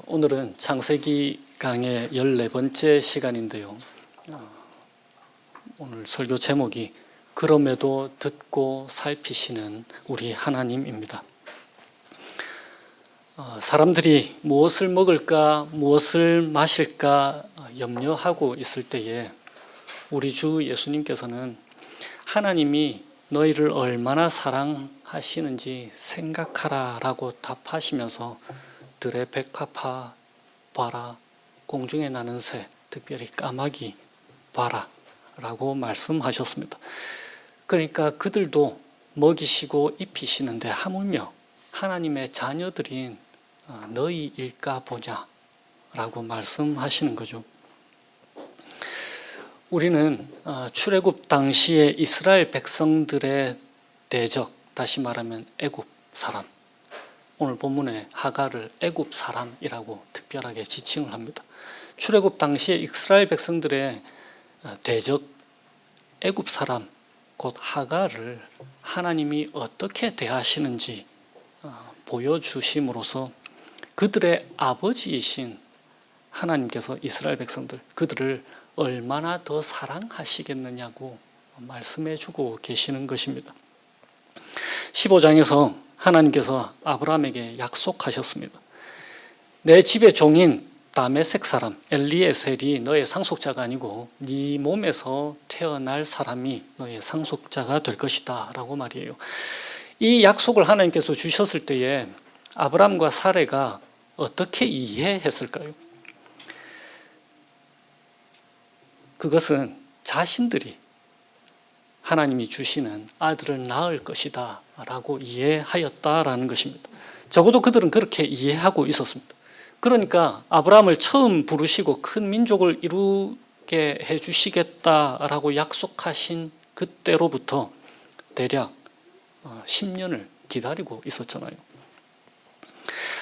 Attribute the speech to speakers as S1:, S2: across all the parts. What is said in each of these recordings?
S1: 오늘은 창세기 강의 14번째 시간인데요. 오늘 설교 제목이 그럼에도 듣고 살피시는 우리 하나님입니다. 사람들이 무엇을 먹을까, 무엇을 마실까 염려하고 있을 때에 우리 주 예수님께서는 하나님이 너희를 얼마나 사랑하시는지 생각하라 라고 답하시면서 들의 백합화 봐라, 공중에 나는 새, 특별히 까마귀 봐라 라고 말씀하셨습니다. 그러니까 그들도 먹이시고 입히시는데 하물며 하나님의 자녀들인 너희일까 보냐 라고 말씀하시는 거죠. 우리는 출애굽 당시에 이스라엘 백성들의 대적, 다시 말하면 애굽 사람, 오늘 본문에 하갈을 애굽 사람이라고 특별하게 지칭을 합니다. 출애굽 당시에 이스라엘 백성들의 대적 애굽 사람 곧 하갈을 하나님이 어떻게 대하시는지 보여주심으로써 그들의 아버지이신 하나님께서 이스라엘 백성들, 그들을 얼마나 더 사랑하시겠느냐고 말씀해 주고 계시는 것입니다. 15장에서 하나님께서 아브라함에게 약속하셨습니다. 내 집의 종인 다메섹 사람 엘리에셀이 너의 상속자가 아니고 네 몸에서 태어날 사람이 너의 상속자가 될 것이다 라고 말이에요. 이 약속을 하나님께서 주셨을 때에 아브라함과 사레가 어떻게 이해했을까요? 그것은 자신들이 하나님이 주시는 아들을 낳을 것이다 라고 이해하였다라는 것입니다. 적어도 그들은 그렇게 이해하고 있었습니다. 그러니까 아브라함을 처음 부르시고 큰 민족을 이루게 해주시겠다라고 약속하신 그때로부터 대략 10년을 기다리고 있었잖아요.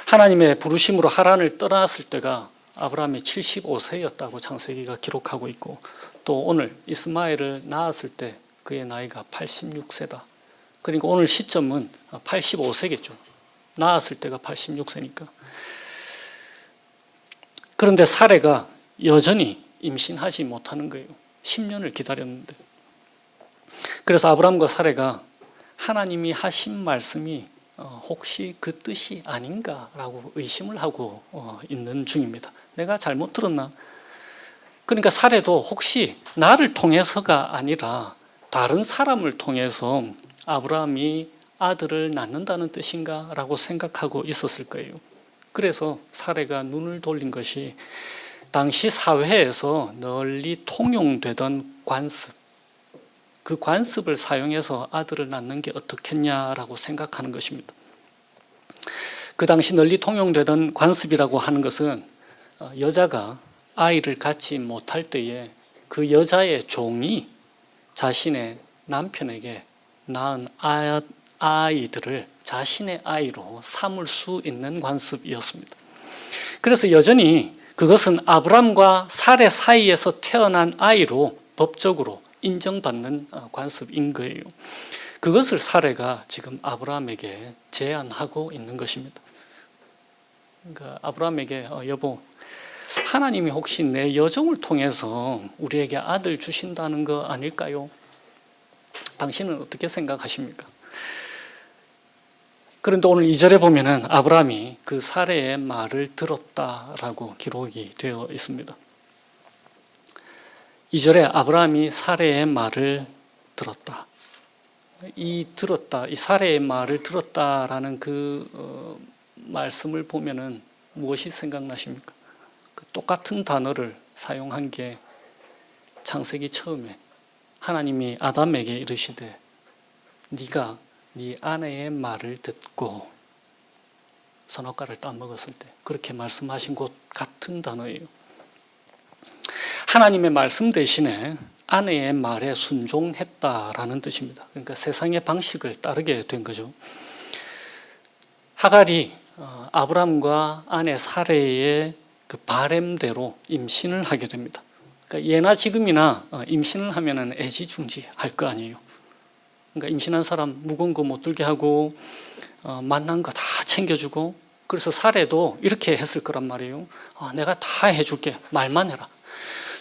S1: 하나님의 부르심으로 하란을 떠났을 때가 아브라함이 75세였다고 창세기가 기록하고 있고, 또 오늘 이스마엘을 낳았을 때 그의 나이가 86세다. 그러니까 오늘 시점은 85세겠죠. 낳았을 때가 86세니까. 그런데 사레가 여전히 임신하지 못하는 거예요. 10년을 기다렸는데. 그래서 아브라함과 사레가 하나님이 하신 말씀이 혹시 그 뜻이 아닌가라고 의심을 하고 있는 중입니다. 내가 잘못 들었나? 그러니까 사레도 혹시 나를 통해서가 아니라 다른 사람을 통해서 아브라함이 아들을 낳는다는 뜻인가? 라고 생각하고 있었을 거예요. 그래서 사레가 눈을 돌린 것이 당시 사회에서 널리 통용되던 관습, 그 관습을 사용해서 아들을 낳는 게 어떻겠냐라고 생각하는 것입니다. 그 당시 널리 통용되던 관습이라고 하는 것은 여자가 아이를 갖지 못할 때에 그 여자의 종이 자신의 남편에게 낳은 아이들을 자신의 아이로 삼을 수 있는 관습이었습니다. 그래서 여전히 그것은 아브람과 사레 사이에서 태어난 아이로 법적으로 인정받는 관습인 거예요. 그것을 사레가 지금 아브라함에게 제안하고 있는 것입니다. 그러니까 아브라함에게 여보, 하나님이 혹시 내 여종을 통해서 우리에게 아들 주신다는 거 아닐까요? 당신은 어떻게 생각하십니까? 그런데 오늘 2절에 보면은 아브라함이 그 사레의 말을 들었다라고 기록이 되어 있습니다. 2절에 아브라함이 사레의 말을 들었다. 이 사레의 말을 들었다라는 그 말씀을 보면은 무엇이 생각나십니까? 그 똑같은 단어를 사용한 게 창세기 처음에 하나님이 아담에게 이르시되 네가 네 아내의 말을 듣고 선악과를 따먹었을 때 그렇게 말씀하신 것 같은 단어예요. 하나님의 말씀 대신에 아내의 말에 순종했다라는 뜻입니다. 그러니까 세상의 방식을 따르게 된 거죠. 하갈이 아브람과 아내 사레의 그 바램대로 임신을 하게 됩니다. 그러니까 예나 지금이나 임신을 하면은 애지중지할 거 아니에요. 그러니까 임신한 사람 무거운 거 못 들게 하고 만난 거 다 챙겨주고 그래서 사례도 이렇게 했을 거란 말이에요. 내가 다 해줄게. 말만 해라.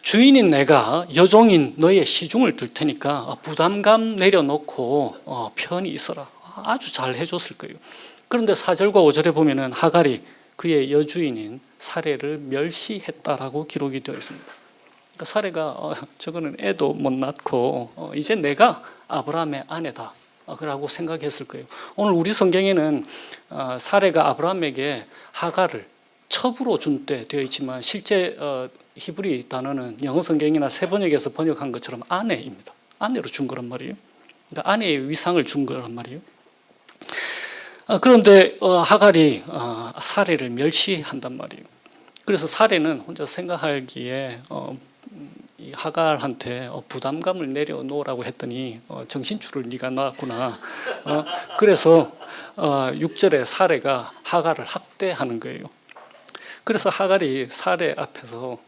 S1: 주인인 내가 여종인 너의 시중을 들 테니까 부담감 내려놓고 편히 있어라. 아주 잘 해줬을 거예요. 그런데 4절과 5절에 보면은 하갈이 그의 여주인인 사례를 멸시했다라고 기록이 되어 있습니다. 그러니까 사례가 저거는 애도 못 낳고 이제 내가 아브라함의 아내다 라고 생각했을 거예요. 오늘 우리 성경에는 사례가 아브라함에게 하갈을 첩으로 준 때 되어 있지만 실제 히브리 단어는 영어 성경이나 세번역에서 번역한 것처럼 아내입니다. 아내로 준 거란 말이에요. 그러니까 아내의 위상을 준 거란 말이에요. 그런데 하갈이 사례를 멸시한단 말이에요. 그래서 사례는 혼자 생각하기에 이 하갈한테 부담감을 내려놓으라고 했더니 정신줄을 네가 놨구나. 그래서 6절에 사례가 하갈을 학대하는 거예요. 그래서 하갈이 사례 앞에서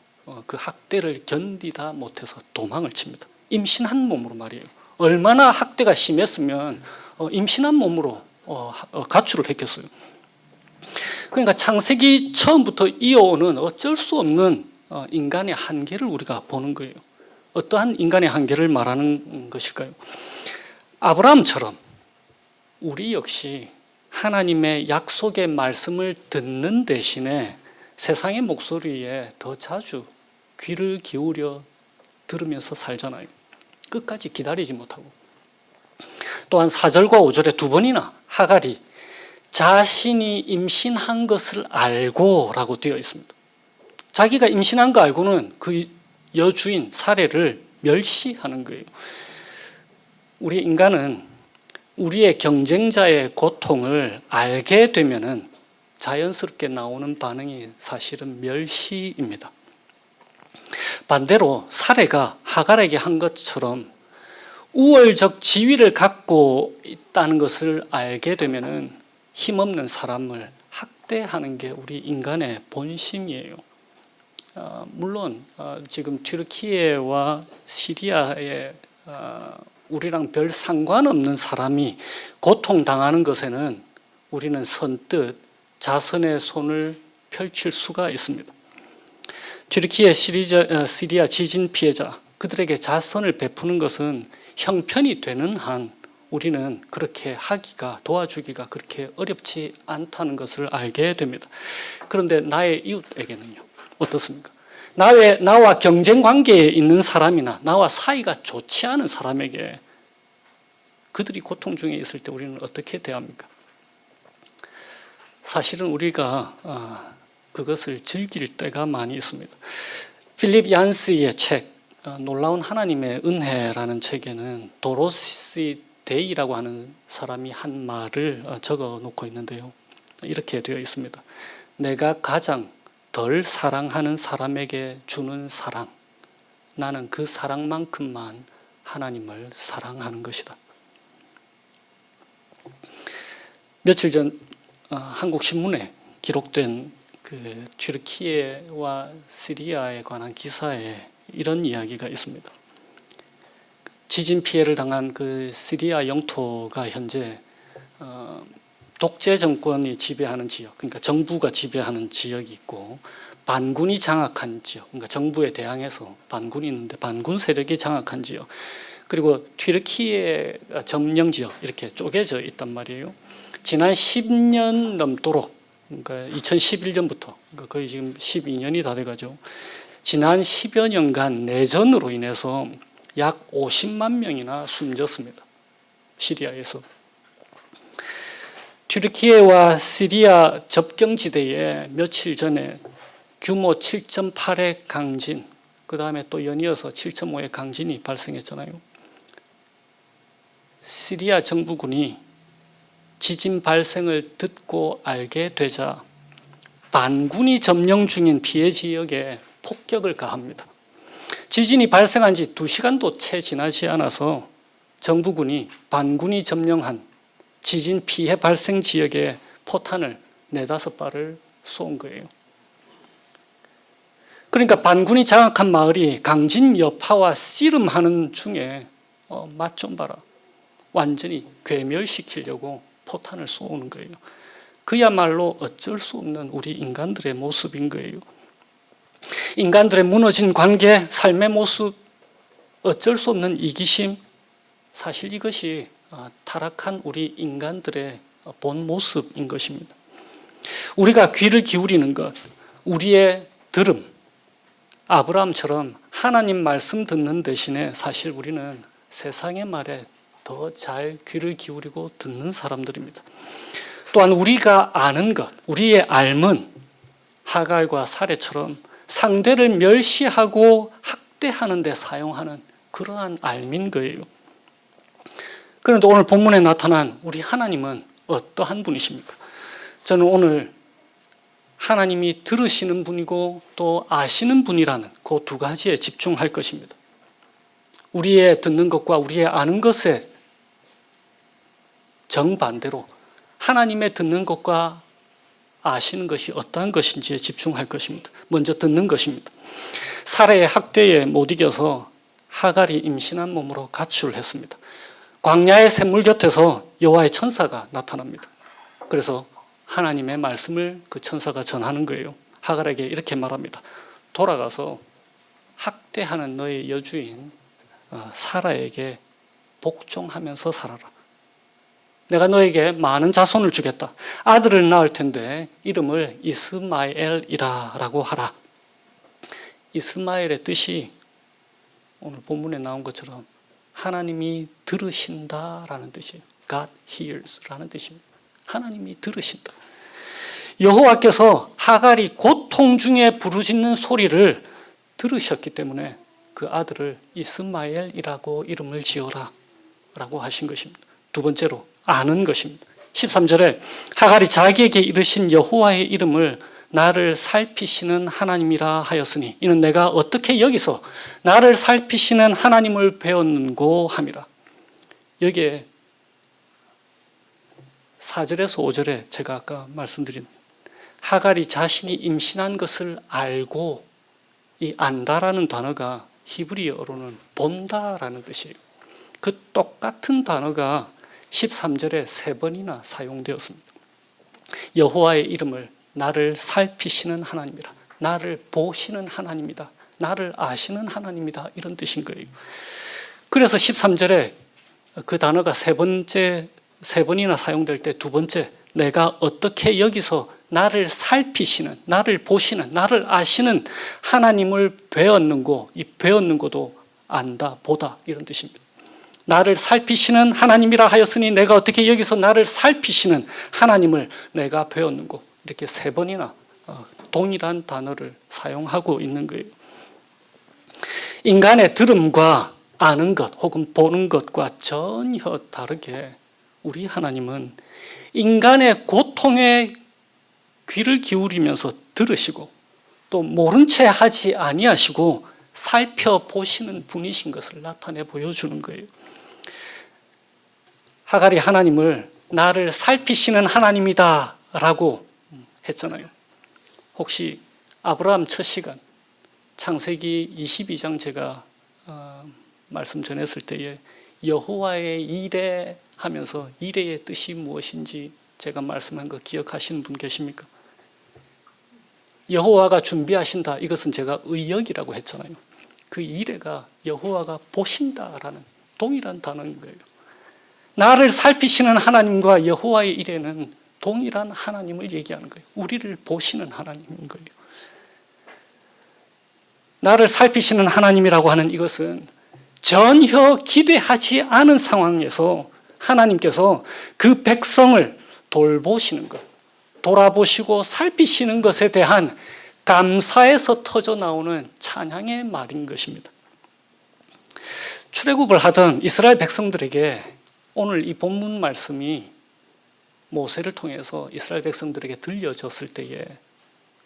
S1: 그 학대를 견디다 못해서 도망을 칩니다. 임신한 몸으로 말이에요. 얼마나 학대가 심했으면 임신한 몸으로 가출을 했겠어요. 그러니까 창세기 처음부터 이어오는 어쩔 수 없는 인간의 한계를 우리가 보는 거예요. 어떠한 인간의 한계를 말하는 것일까요? 아브라함처럼 우리 역시 하나님의 약속의 말씀을 듣는 대신에 세상의 목소리에 더 자주 귀를 기울여 들으면서 살잖아요. 끝까지 기다리지 못하고. 또한 4절과 5절에 두 번이나 하갈이 자신이 임신한 것을 알고 라고 되어 있습니다. 자기가 임신한 거 알고는 그 여주인 사례를 멸시하는 거예요. 우리 인간은 우리의 경쟁자의 고통을 알게 되면은 자연스럽게 나오는 반응이 사실은 멸시입니다. 반대로 사례가 하갈에게 한 것처럼 우월적 지위를 갖고 있다는 것을 알게 되면은 힘없는 사람을 학대하는 게 우리 인간의 본심이에요. 물론 지금 튀르키예와 시리아에 우리랑 별 상관없는 사람이 고통당하는 것에는 우리는 선뜻 자선의 손을 펼칠 수가 있습니다. 튀르키예 시리아 지진 피해자 그들에게 자선을 베푸는 것은 형편이 되는 한 우리는 그렇게 하기가 도와주기가 그렇게 어렵지 않다는 것을 알게 됩니다. 그런데 나의 이웃에게는요 어떻습니까? 나와 경쟁 관계에 있는 사람이나 나와 사이가 좋지 않은 사람에게 그들이 고통 중에 있을 때 우리는 어떻게 대합니까? 사실은 우리가 그것을 즐길 때가 많이 있습니다. 필립 얀스의 책 놀라운 하나님의 은혜라는 책에는 도로시 데이라고 하는 사람이 한 말을 적어 놓고 있는데요. 이렇게 되어 있습니다. 내가 가장 덜 사랑하는 사람에게 주는 사랑, 나는 그 사랑만큼만 하나님을 사랑하는 것이다. 며칠 전 한국 신문에 기록된 그 튀르키예와 시리아에 관한 기사에 이런 이야기가 있습니다. 지진 피해를 당한 그 시리아 영토가 현재 독재 정권이 지배하는 지역, 그러니까 정부가 지배하는 지역이 있고 반군이 장악한 지역, 그러니까 정부에 대항해서 반군이 있는데 반군 세력이 장악한 지역, 그리고 튀르키예 점령 지역 이렇게 쪼개져 있단 말이에요. 지난 10년 넘도록, 그러니까 2011년부터 그러니까 거의 지금 12년이 다 돼가죠. 지난 10여 년간 내전으로 인해서 약 50만 명이나 숨졌습니다. 시리아에서. 튀르키예와 시리아 접경지대에 며칠 전에 규모 7.8의 강진, 그 다음에 또 연이어서 7.5의 강진이 발생했잖아요. 시리아 정부군이 지진 발생을 듣고 알게 되자 반군이 점령 중인 피해 지역에 폭격을 가합니다. 지진이 발생한 지 2시간도 채 지나지 않아서 정부군이 반군이 점령한 지진 피해 발생 지역에 포탄을 4-5발을 쏜 거예요. 그러니까 반군이 장악한 마을이 강진 여파와 씨름하는 중에 맛 좀 봐라. 완전히 괴멸시키려고 포탄을 쏘는 거예요. 그야말로 어쩔 수 없는 우리 인간들의 모습인 거예요. 인간들의 무너진 관계, 삶의 모습, 어쩔 수 없는 이기심, 사실 이것이 타락한 우리 인간들의 본 모습인 것입니다. 우리가 귀를 기울이는 것, 우리의 들음, 아브라함처럼 하나님 말씀 듣는 대신에 사실 우리는 세상의 말에 더 잘 귀를 기울이고 듣는 사람들입니다. 또한 우리가 아는 것, 우리의 알문, 하갈과 사례처럼 상대를 멸시하고 학대하는 데 사용하는 그러한 알민 거예요. 그런데 오늘 본문에 나타난 우리 하나님은 어떠한 분이십니까? 저는 오늘 하나님이 들으시는 분이고 또 아시는 분이라는 그 두 가지에 집중할 것입니다. 우리의 듣는 것과 우리의 아는 것에 정반대로 하나님의 듣는 것과 아시는 것이 어떠한 것인지에 집중할 것입니다. 먼저 듣는 것입니다. 사례의 학대에 못 이겨서 하갈이 임신한 몸으로 가출했습니다. 광야의 샘물 곁에서 여호와의 천사가 나타납니다. 그래서 하나님의 말씀을 그 천사가 전하는 거예요. 하갈에게 이렇게 말합니다. 돌아가서 학대하는 너의 여주인 사라에게 복종하면서 살아라. 내가 너에게 많은 자손을 주겠다. 아들을 낳을 텐데 이름을 이스마엘이라 라고 하라. 이스마엘의 뜻이 오늘 본문에 나온 것처럼 하나님이 들으신다라는 뜻이에요. God hears라는 뜻입니다. 하나님이 들으신다. 여호와께서 하갈이 고통 중에 부르짖는 소리를 들으셨기 때문에 그 아들을 이스마엘이라고 이름을 지어라 라고 하신 것입니다. 두 번째로 아는 것입니다. 13절에 하갈이 자기에게 이르신 여호와의 이름을 나를 살피시는 하나님이라 하였으니 이는 내가 어떻게 여기서 나를 살피시는 하나님을 배웠는고 함이라. 여기에 4절에서 5절에 제가 아까 말씀드린 하갈이 자신이 임신한 것을 알고 이 안다라는 단어가 히브리어로는 본다라는 뜻이에요. 그 똑같은 단어가 13절에 3번이나 사용되었습니다. 여호와의 이름을 나를 살피시는 하나님이라, 나를 보시는 하나님이다, 나를 아시는 하나님이다, 이런 뜻인 거예요. 그래서 13절에 그 단어가 3번이나 사용될 때 두 번째, 내가 어떻게 여기서 나를 살피시는, 나를 보시는, 나를 아시는 하나님을 배웠는고, 이 배웠는고도 안다, 보다, 이런 뜻입니다. 나를 살피시는 하나님이라 하였으니 내가 어떻게 여기서 나를 살피시는 하나님을 내가 배웠는고, 이렇게 3번이나 동일한 단어를 사용하고 있는 거예요. 인간의 들음과 아는 것 혹은 보는 것과 전혀 다르게 우리 하나님은 인간의 고통에 귀를 기울이면서 들으시고 또 모른 채 하지 아니하시고 살펴보시는 분이신 것을 나타내 보여주는 거예요. 하갈이 하나님을 나를 살피시는 하나님이다 라고 했잖아요. 혹시 아브라함 첫 시간 창세기 22장 제가 말씀 전했을 때에 여호와의 이레 하면서 이레의 뜻이 무엇인지 제가 말씀한 거 기억하시는 분 계십니까? 여호와가 준비하신다, 이것은 제가 의역이라고 했잖아요. 그 이레가 여호와가 보신다라는 동일한 단어인 거예요. 나를 살피시는 하나님과 여호와의 이레는 동일한 하나님을 얘기하는 거예요. 우리를 보시는 하나님인 거예요. 나를 살피시는 하나님이라고 하는 이것은 전혀 기대하지 않은 상황에서 하나님께서 그 백성을 돌보시는 것, 돌아보시고 살피시는 것에 대한 감사에서 터져 나오는 찬양의 말인 것입니다. 출애굽을 하던 이스라엘 백성들에게 오늘 이 본문 말씀이 모세를 통해서 이스라엘 백성들에게 들려졌을 때에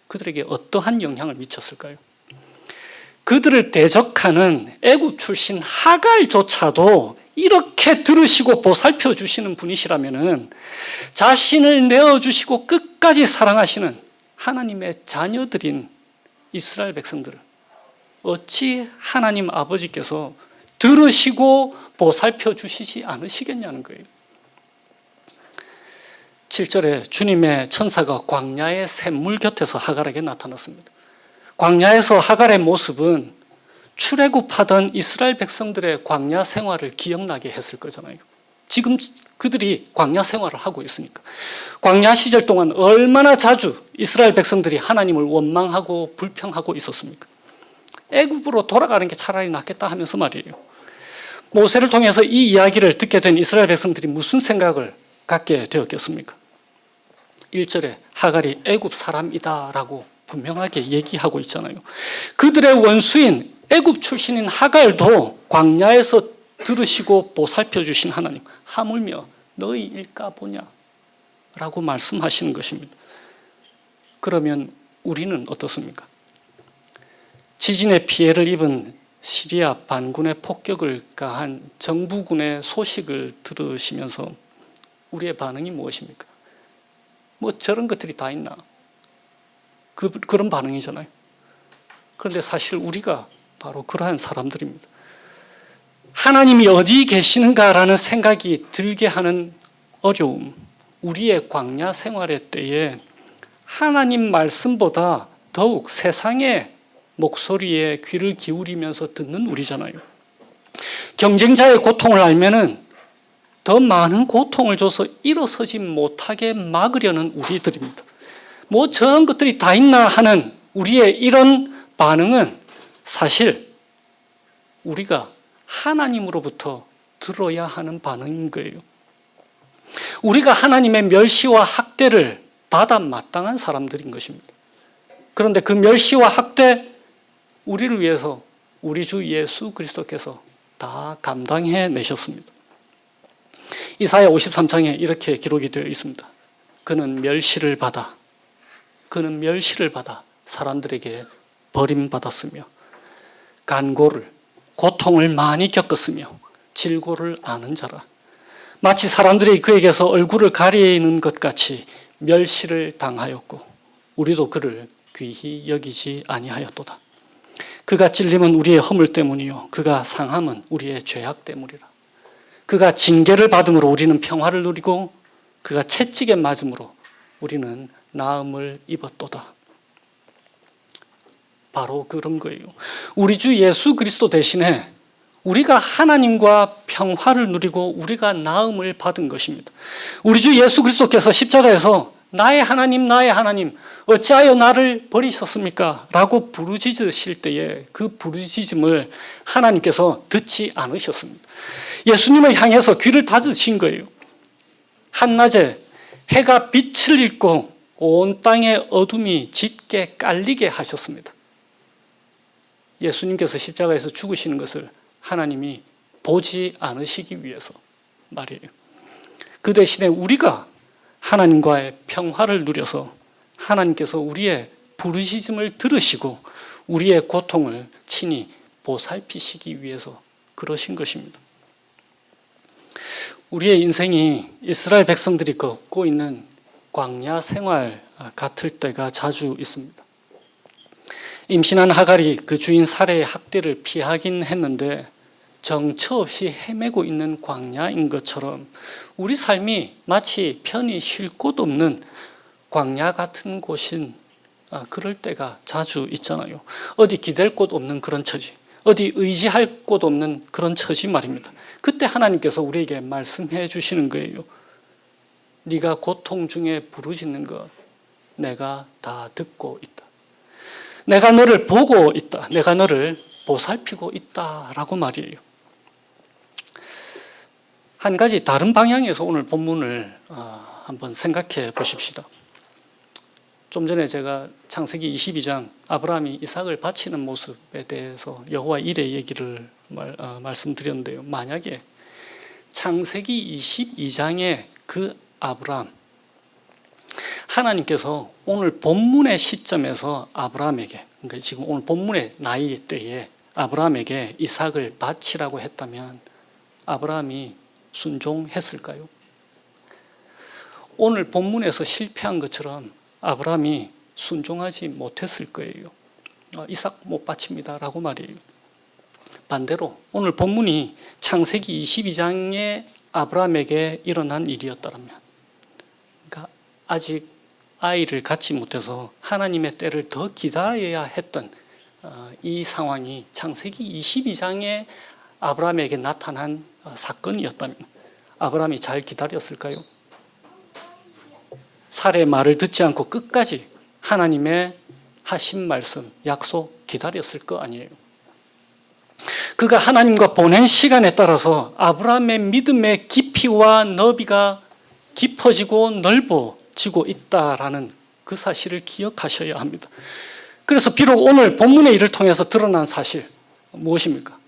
S1: 그들에게 어떠한 영향을 미쳤을까요? 그들을 대적하는 애굽 출신 하갈조차도 이렇게 들으시고 보살펴 주시는 분이시라면 자신을 내어주시고 끝까지 사랑하시는 하나님의 자녀들인 이스라엘 백성들을 어찌 하나님 아버지께서 들으시고 보살펴 주시지 않으시겠냐는 거예요. 7절에 주님의 천사가 광야의 샘물 곁에서 하갈에게 나타났습니다. 광야에서 하갈의 모습은 출애굽하던 이스라엘 백성들의 광야 생활을 기억나게 했을 거잖아요. 지금 그들이 광야 생활을 하고 있으니까. 광야 시절 동안 얼마나 자주 이스라엘 백성들이 하나님을 원망하고 불평하고 있었습니까? 애굽으로 돌아가는 게 차라리 낫겠다 하면서 말이에요. 모세를 통해서 이 이야기를 듣게 된 이스라엘 백성들이 무슨 생각을 갖게 되었겠습니까? 1절에 하갈이 애굽 사람이다라고 분명하게 얘기하고 있잖아요. 그들의 원수인 애굽 출신인 하갈도 광야에서 들으시고 보살펴 주신 하나님, 하물며 너희 일까 보냐 라고 말씀하시는 것입니다. 그러면 우리는 어떻습니까? 지진의 피해를 입은 시리아 반군의 폭격을 가한 정부군의 소식을 들으시면서 우리의 반응이 무엇입니까? 뭐 저런 것들이 다 있나? 그런 반응이잖아요. 그런데 사실 우리가 바로 그러한 사람들입니다. 하나님이 어디 계시는가라는 생각이 들게 하는 어려움, 우리의 광야 생활의 때에 하나님 말씀보다 더욱 세상의 목소리에 귀를 기울이면서 듣는 우리잖아요. 경쟁자의 고통을 알면은 더 많은 고통을 줘서 일어서지 못하게 막으려는 우리들입니다. 뭐 저런 것들이 다 있나 하는 우리의 이런 반응은 사실 우리가 하나님으로부터 들어야 하는 반응인 거예요. 우리가 하나님의 멸시와 학대를 받아 마땅한 사람들인 것입니다. 그런데 그 멸시와 학대, 우리를 위해서 우리 주 예수 그리스도께서 다 감당해 내셨습니다. 이사야 53장에 이렇게 기록이 되어 있습니다. 그는 멸시를 받아 사람들에게 버림받았으며 간고를, 고통을 많이 겪었으며 질고를 아는 자라. 마치 사람들이 그에게서 얼굴을 가리는 것 같이 멸시를 당하였고 우리도 그를 귀히 여기지 아니하였도다. 그가 찔림은 우리의 허물 때문이요 그가 상함은 우리의 죄악 때문이라. 그가 징계를 받음으로 우리는 평화를 누리고 그가 채찍에 맞음으로 우리는 나음을 입었도다. 바로 그런 거예요. 우리 주 예수 그리스도 대신에 우리가 하나님과 평화를 누리고 우리가 나음을 받은 것입니다. 우리 주 예수 그리스도께서 십자가에서 나의 하나님 어찌하여 나를 버리셨습니까? 라고 부르짖으실 때에 그 부르짖음을 하나님께서 듣지 않으셨습니다. 예수님을 향해서 귀를 닫으신 거예요. 한낮에 해가 빛을 잃고 온 땅의 어둠이 짙게 깔리게 하셨습니다. 예수님께서 십자가에서 죽으시는 것을 하나님이 보지 않으시기 위해서 말이에요. 그 대신에 우리가 하나님과의 평화를 누려서 하나님께서 우리의 부르짖음을 들으시고 우리의 고통을 친히 보살피시기 위해서 그러신 것입니다. 우리의 인생이 이스라엘 백성들이 걷고 있는 광야 생활 같을 때가 자주 있습니다. 임신한 하갈이 그 주인 사레의 학대를 피하긴 했는데 정처 없이 헤매고 있는 광야인 것처럼 우리 삶이 마치 편히 쉴 곳 없는 광야 같은 곳인 그럴 때가 자주 있잖아요. 어디 기댈 곳 없는 그런 처지, 어디 의지할 곳 없는 그런 처지 말입니다. 그때 하나님께서 우리에게 말씀해 주시는 거예요. 네가 고통 중에 부르짖는 것 내가 다 듣고 있다. 내가 너를 보고 있다. 내가 너를 보살피고 있다라고 말이에요. 한 가지 다른 방향에서 오늘 본문을 한번 생각해 보십시다. 좀 전에 제가 창세기 22장 아브라함이 이삭을 바치는 모습에 대해서 여호와 일의 얘기를 말씀드렸는데요. 만약에 창세기 22장의 그 아브라함, 하나님께서 오늘 본문의 시점에서 아브라함에게, 그러니까 지금 오늘 본문의 나이 때에 아브라함에게 이삭을 바치라고 했다면 아브라함이 순종했을까요? 오늘 본문에서 실패한 것처럼 아브라함이 순종하지 못했을 거예요. 이삭 못 바칩니다 라고 말이에요. 반대로 오늘 본문이 창세기 22장에 아브라함에게 일어난 일이었다면, 그러니까 아직 아이를 갖지 못해서 하나님의 때를 더 기다려야 했던 이 상황이 창세기 22장에 아브라함에게 나타난 사건이었다면 아브라함이 잘 기다렸을까요? 사례의 말을 듣지 않고 끝까지 하나님의 하신 말씀, 약속 기다렸을 거 아니에요. 그가 하나님과 보낸 시간에 따라서 아브라함의 믿음의 깊이와 너비가 깊어지고 넓어지고 있다라는 그 사실을 기억하셔야 합니다. 그래서 비록 오늘 본문의 일을 통해서 드러난 사실 무엇입니까?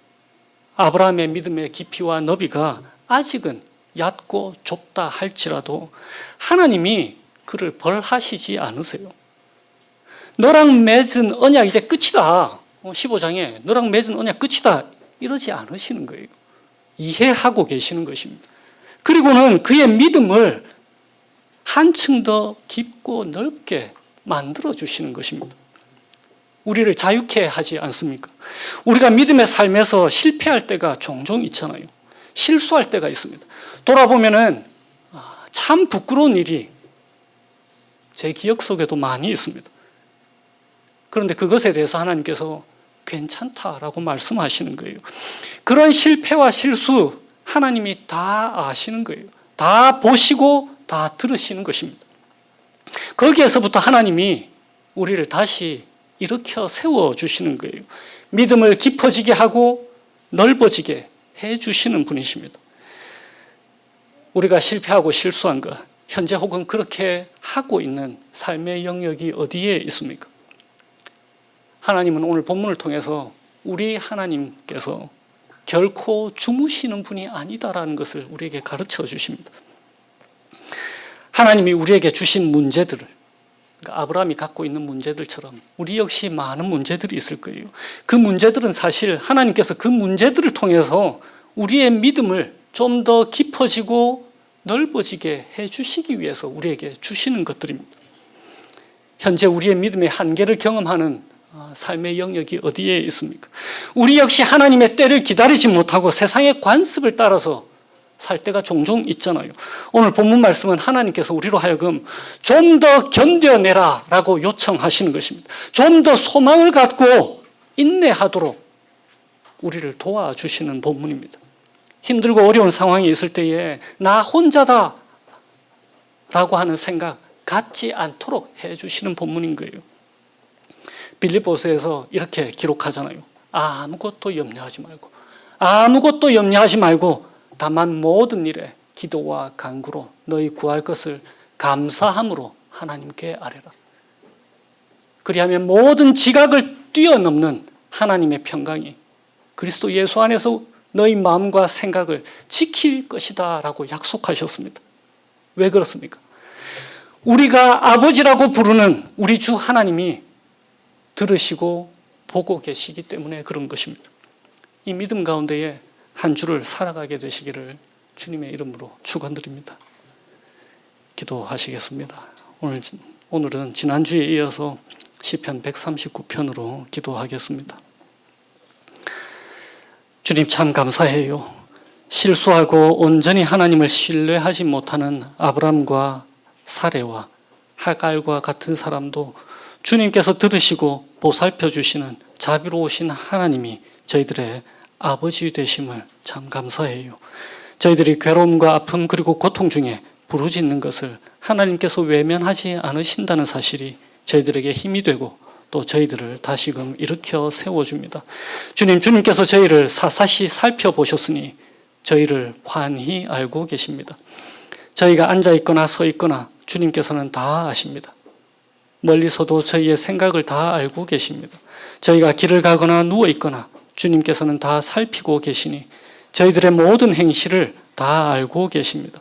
S1: 아브라함의 믿음의 깊이와 너비가 아직은 얕고 좁다 할지라도 하나님이 그를 벌하시지 않으세요. 너랑 맺은 언약 이제 끝이다. 15장에 너랑 맺은 언약 끝이다. 이러지 않으시는 거예요. 이해하고 계시는 것입니다. 그리고는 그의 믿음을 한층 더 깊고 넓게 만들어 주시는 것입니다. 우리를 자유케 하지 않습니까? 우리가 믿음의 삶에서 실패할 때가 종종 있잖아요. 실수할 때가 있습니다. 돌아보면은 참 부끄러운 일이 제 기억 속에도 많이 있습니다. 그런데 그것에 대해서 하나님께서 괜찮다라고 말씀하시는 거예요. 그런 실패와 실수 하나님이 다 아시는 거예요. 다 보시고 다 들으시는 것입니다. 거기에서부터 하나님이 우리를 다시 일으켜 세워주시는 거예요. 믿음을 깊어지게 하고 넓어지게 해주시는 분이십니다. 우리가 실패하고 실수한 것, 현재 혹은 그렇게 하고 있는 삶의 영역이 어디에 있습니까? 하나님은 오늘 본문을 통해서 우리 하나님께서 결코 주무시는 분이 아니다라는 것을 우리에게 가르쳐 주십니다. 하나님이 우리에게 주신 문제들을, 그러니까 아브라함이 갖고 있는 문제들처럼 우리 역시 많은 문제들이 있을 거예요. 그 문제들은 사실 하나님께서 그 문제들을 통해서 우리의 믿음을 좀 더 깊어지고 넓어지게 해주시기 위해서 우리에게 주시는 것들입니다. 현재 우리의 믿음의 한계를 경험하는 삶의 영역이 어디에 있습니까? 우리 역시 하나님의 때를 기다리지 못하고 세상의 관습을 따라서 살 때가 종종 있잖아요. 오늘 본문 말씀은 하나님께서 우리로 하여금 좀 더 견뎌내라 라고 요청하시는 것입니다. 좀 더 소망을 갖고 인내하도록 우리를 도와주시는 본문입니다. 힘들고 어려운 상황이 있을 때에 나 혼자다 라고 하는 생각 갖지 않도록 해주시는 본문인 거예요. 빌립보서에서 이렇게 기록하잖아요. 아무것도 염려하지 말고 다만 모든 일에 기도와 간구로 너희 구할 것을 감사함으로 하나님께 아뢰라. 그리하면 모든 지각을 뛰어넘는 하나님의 평강이 그리스도 예수 안에서 너희 마음과 생각을 지킬 것이다 라고 약속하셨습니다. 왜 그렇습니까? 우리가 아버지라고 부르는 우리 주 하나님이 들으시고 보고 계시기 때문에 그런 것입니다. 이 믿음 가운데에 한 주를 살아가게 되시기를 주님의 이름으로 축원드립니다. 기도하시겠습니다. 오늘은 지난주에 이어서 시편 139편으로 기도하겠습니다. 주님 참 감사해요. 실수하고 온전히 하나님을 신뢰하지 못하는 아브람과 사레와 하갈과 같은 사람도 주님께서 들으시고 보살펴 주시는 자비로우신 하나님이 저희들의 아버지 되심을 참 감사해요. 저희들이 괴로움과 아픔 그리고 고통 중에 부르짖는 것을 하나님께서 외면하지 않으신다는 사실이 저희들에게 힘이 되고 또 저희들을 다시금 일으켜 세워줍니다. 주님께서 저희를 사사시 살펴보셨으니 저희를 환히 알고 계십니다. 저희가 앉아있거나 서있거나 주님께서는 다 아십니다. 멀리서도 저희의 생각을 다 알고 계십니다. 저희가 길을 가거나 누워있거나 주님께서는 다 살피고 계시니 저희들의 모든 행실을 다 알고 계십니다.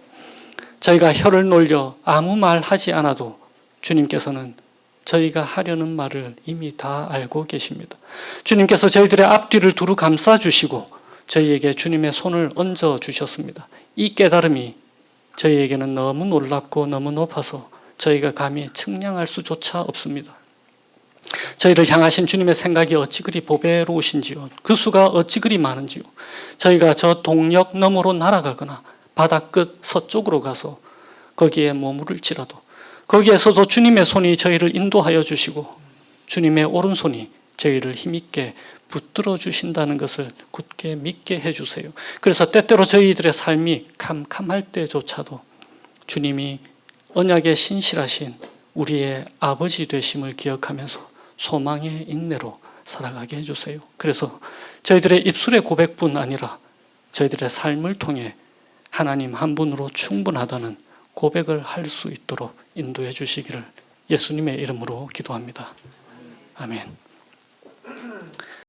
S1: 저희가 혀를 놀려 아무 말 하지 않아도 주님께서는 저희가 하려는 말을 이미 다 알고 계십니다. 주님께서 저희들의 앞뒤를 두루 감싸주시고 저희에게 주님의 손을 얹어주셨습니다. 이 깨달음이 저희에게는 너무 놀랍고 너무 높아서 저희가 감히 측량할 수조차 없습니다. 저희를 향하신 주님의 생각이 어찌 그리 보배로우신지요. 그 수가 어찌 그리 많은지요. 저희가 저 동력 너머로 날아가거나 바다 끝 서쪽으로 가서 거기에 머무를지라도 거기에서도 주님의 손이 저희를 인도하여 주시고 주님의 오른손이 저희를 힘있게 붙들어 주신다는 것을 굳게 믿게 해주세요. 그래서 때때로 저희들의 삶이 캄캄할 때조차도 주님이 언약에 신실하신 우리의 아버지 되심을 기억하면서 소망의 인내로 살아가게 해주세요. 그래서 저희들의 입술의 고백뿐 아니라 저희들의 삶을 통해 하나님 한 분으로 충분하다는 고백을 할 수 있도록 인도해 주시기를 예수님의 이름으로 기도합니다. 아멘.